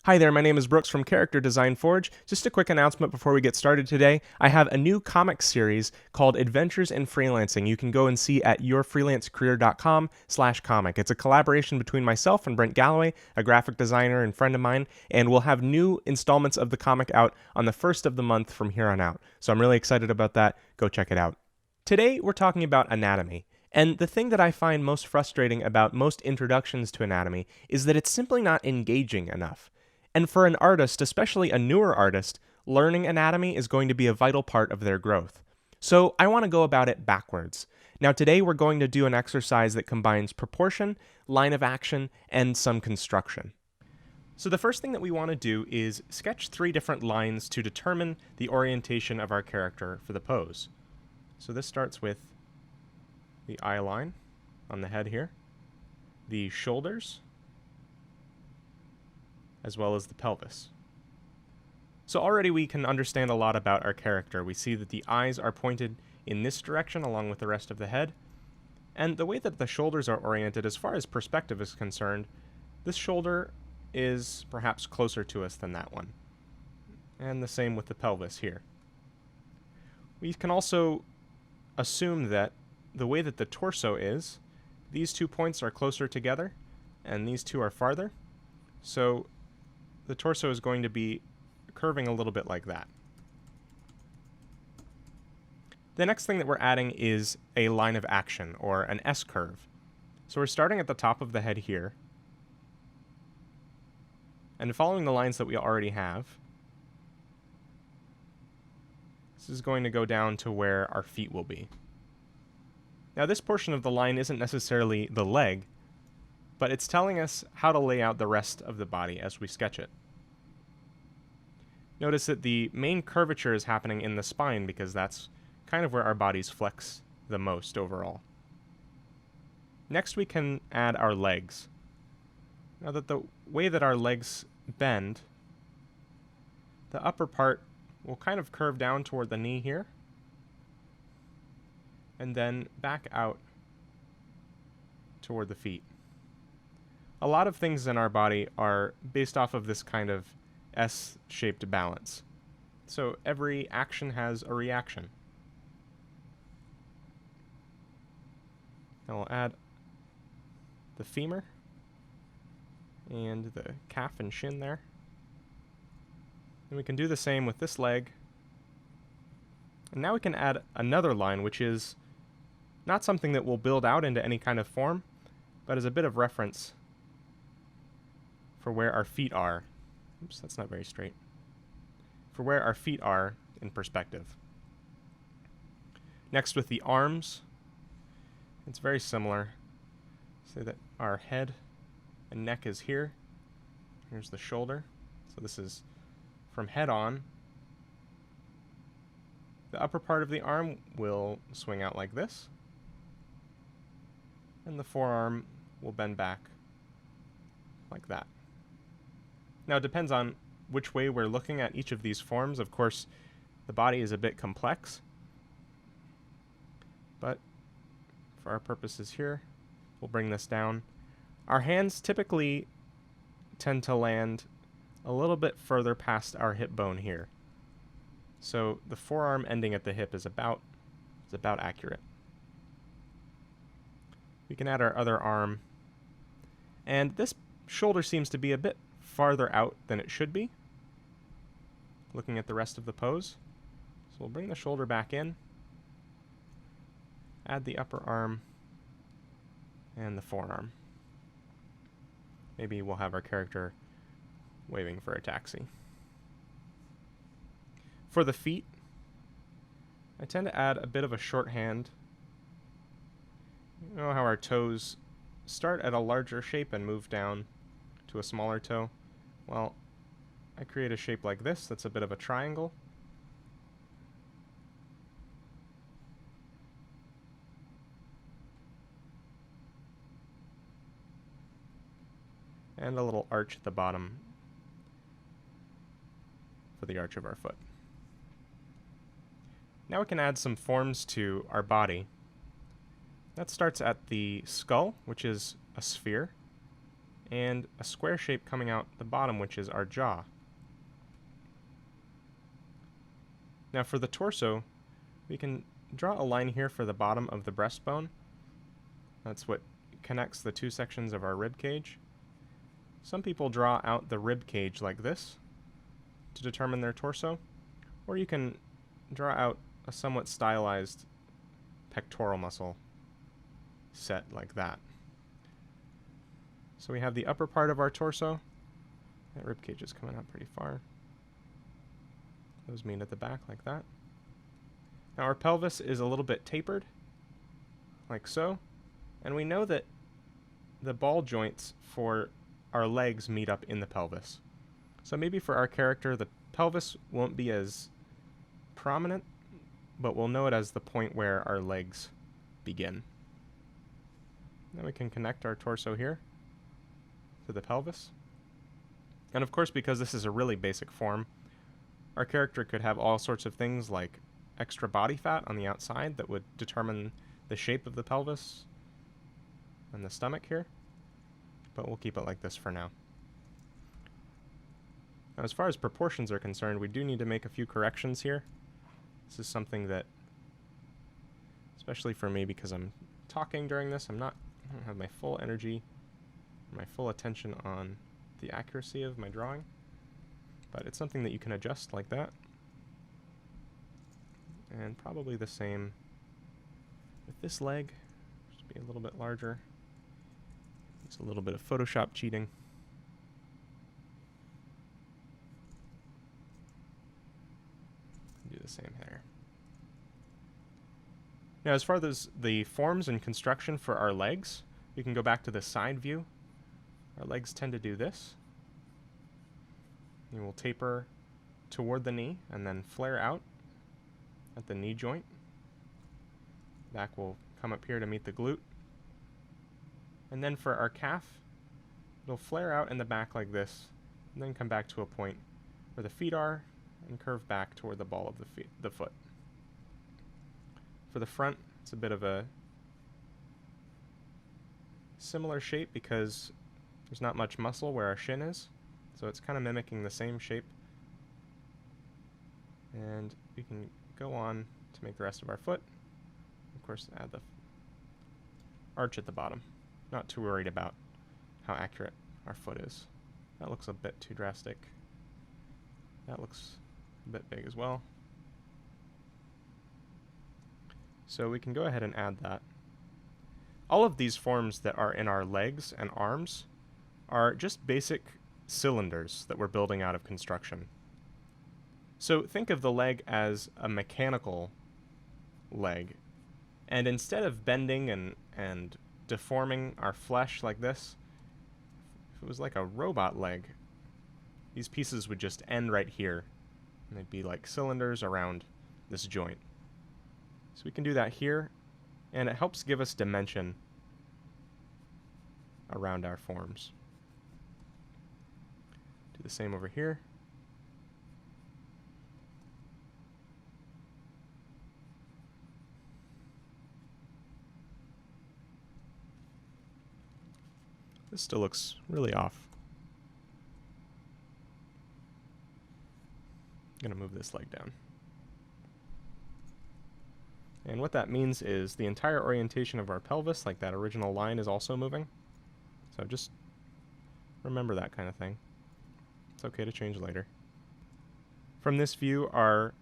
Hi there, my name is Brooks from Character Design Forge. Just a quick announcement before we get started today. I have a new comic series called Adventures in Freelancing. You can go and see at yourfreelancecareer.com/comic. It's a collaboration between myself and Brent Galloway, a graphic designer and friend of mine, and we'll have new installments of the comic out on the first of the month from here on out. So I'm really excited about that. Go check it out. Today, we're talking about anatomy. And the thing that I find most frustrating about most introductions to anatomy is that it's simply not engaging enough. And for an artist, especially a newer artist, learning anatomy is going to be a vital part of their growth. So I want to go about it backwards. Now today we're going to do an exercise that combines proportion, line of action, and some construction. So the first thing that we want to do is sketch 3 different lines to determine the orientation of our character for the pose. So this starts with the eye line on the head here, the shoulders, as well as the pelvis. So already we can understand a lot about our character. We see that the eyes are pointed in this direction along with the rest of the head, and the way that the shoulders are oriented as far as perspective is concerned, this shoulder is perhaps closer to us than that one. And the same with the pelvis here. We can also assume that the way that the torso is, these 2 points are closer together, and these 2 are farther. So the torso is going to be curving a little bit like that. The next thing that we're adding is a line of action, or an S-curve. So we're starting at the top of the head here, and following the lines that we already have, this is going to go down to where our feet will be. Now this portion of the line isn't necessarily the leg, but it's telling us how to lay out the rest of the body as we sketch it. Notice that the main curvature is happening in the spine because that's kind of where our bodies flex the most overall. Next we can add our legs. Now that the way that our legs bend, the upper part will kind of curve down toward the knee here, and then back out toward the feet. A lot of things in our body are based off of this kind of S-shaped balance. So every action has a reaction. Now we'll add the femur and the calf and shin there. And we can do the same with this leg. And now we can add another line, which is not something that will build out into any kind of form, but as a bit of reference for where our feet are. Oops, that's not very straight. For where our feet are in perspective. Next with the arms, it's very similar. Say that our head and neck is here. Here's the shoulder. So this is from head on. The upper part of the arm will swing out like this, and the forearm will bend back like that. Now it depends on which way we're looking at each of these forms. Of course, the body is a bit complex, but for our purposes here, we'll bring this down. Our hands typically tend to land a little bit further past our hip bone here. So the forearm ending at the hip is about accurate. We can add our other arm, and this shoulder seems to be a bit farther out than it should be, looking at the rest of the pose. So we'll bring the shoulder back in, add the upper arm, and the forearm. Maybe we'll have our character waving for a taxi. For the feet, I tend to add a bit of a shorthand. You know how our toes start at a larger shape and move down to a smaller toe? Well, I create a shape like this that's a bit of a triangle. And a little arch at the bottom for the arch of our foot. Now we can add some forms to our body. That starts at the skull, which is a sphere, and a square shape coming out the bottom, which is our jaw. Now for the torso, we can draw a line here for the bottom of the breastbone. That's what connects the two sections of our rib cage. Some people draw out the rib cage like this to determine their torso, or you can draw out a somewhat stylized pectoral muscle set like that. So we have the upper part of our torso. That rib cage is coming out pretty far. Those meet at the back like that. Now our pelvis is a little bit tapered, like so, and we know that the ball joints for our legs meet up in the pelvis. So maybe for our character, the pelvis won't be as prominent, but we'll know it as the point where our legs begin. Then we can connect our torso here to the pelvis. And of course, because this is a really basic form, our character could have all sorts of things like extra body fat on the outside that would determine the shape of the pelvis and the stomach here, but we'll keep it like this for now. Now, as far as proportions are concerned, we do need to make a few corrections here. This is something that, especially for me, because I'm talking during this, I don't have my full energy, my full attention on the accuracy of my drawing, but it's something that you can adjust like that. And probably the same with this leg, just be a little bit larger. It's a little bit of Photoshop cheating. Do the same there. Now, as far as the forms and construction for our legs, we can go back to the side view. Our legs tend to do this. You will taper toward the knee and then flare out at the knee joint. Back will come up here to meet the glute. And then for our calf, it'll flare out in the back like this, and then come back to a point where the feet are, and curve back toward the ball of the foot. For the front, it's a bit of a similar shape because there's not much muscle where our shin is, so it's kind of mimicking the same shape. And we can go on to make the rest of our foot. Of course, add the arch at the bottom. Not too worried about how accurate our foot is. That looks a bit too drastic. That looks a bit big as well. So we can go ahead and add that. All of these forms that are in our legs and arms are just basic cylinders that we're building out of construction. So think of the leg as a mechanical leg. And instead of bending and deforming our flesh like this, if it was like a robot leg, these pieces would just end right here, and they'd be like cylinders around this joint. So we can do that here, and it helps give us dimension around our forms. Do the same over here. This still looks really off. I'm going to move this leg down. And what that means is the entire orientation of our pelvis, like that original line, is also moving. So just remember that kind of thing. It's okay to change later. From this view, our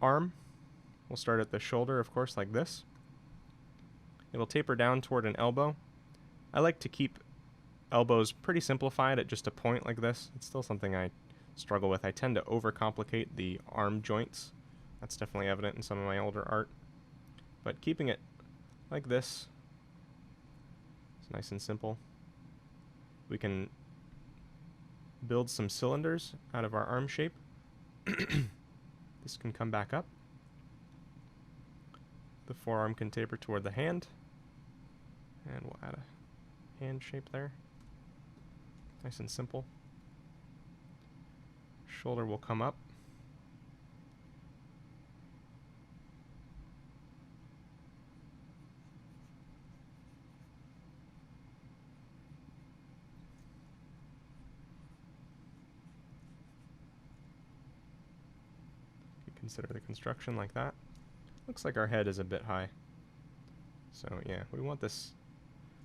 arm will start at the shoulder, of course, like this. It'll taper down toward an elbow. I like to keep elbows pretty simplified at just a point like this. It's still something I struggle with. I tend to overcomplicate the arm joints. That's definitely evident in some of my older art. But keeping it like this is nice and simple. We can build some cylinders out of our arm shape. This can come back up. The forearm can taper toward the hand. And we'll add a hand shape there. Nice and simple. Shoulder will come up. consider the construction like that. Looks like our head is a bit high. So yeah, we want this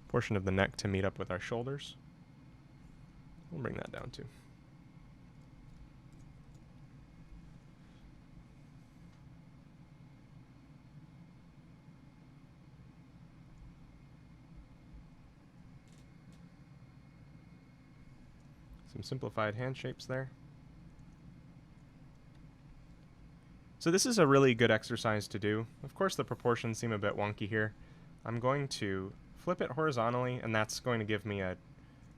portion of the neck to meet up with our shoulders. We'll bring that down too. Some simplified hand shapes there. So this is a really good exercise to do. Of course the proportions seem a bit wonky here. I'm going to flip it horizontally, and that's going to give me a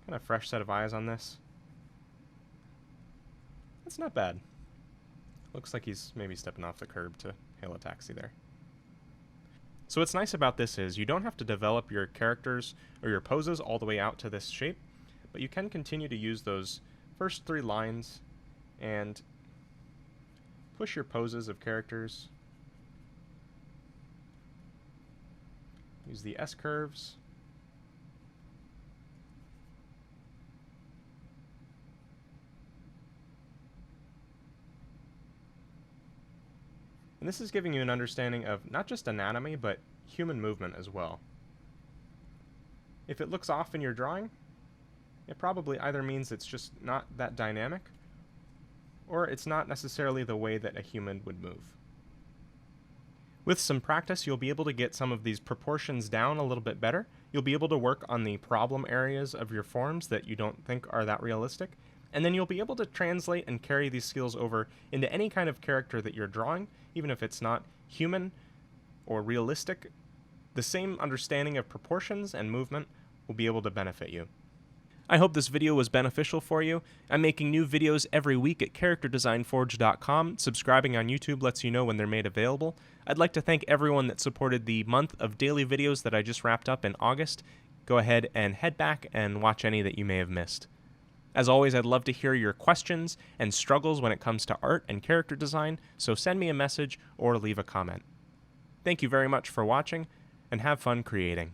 kind of fresh set of eyes on this. That's not bad. Looks like he's maybe stepping off the curb to hail a taxi there. So what's nice about this is you don't have to develop your characters or your poses all the way out to this shape, but you can continue to use those first 3 lines and push your poses of characters. Use the S-curves. And this is giving you an understanding of not just anatomy, but human movement as well. If it looks off in your drawing, it probably either means it's just not that dynamic, or it's not necessarily the way that a human would move. With some practice, you'll be able to get some of these proportions down a little bit better. You'll be able to work on the problem areas of your forms that you don't think are that realistic, and then you'll be able to translate and carry these skills over into any kind of character that you're drawing, even if it's not human or realistic. The same understanding of proportions and movement will be able to benefit you. I hope this video was beneficial for you. I'm making new videos every week at characterdesignforge.com. Subscribing on YouTube lets you know when they're made available. I'd like to thank everyone that supported the month of daily videos that I just wrapped up in August. Go ahead and head back and watch any that you may have missed. As always, I'd love to hear your questions and struggles when it comes to art and character design, so send me a message or leave a comment. Thank you very much for watching, and have fun creating.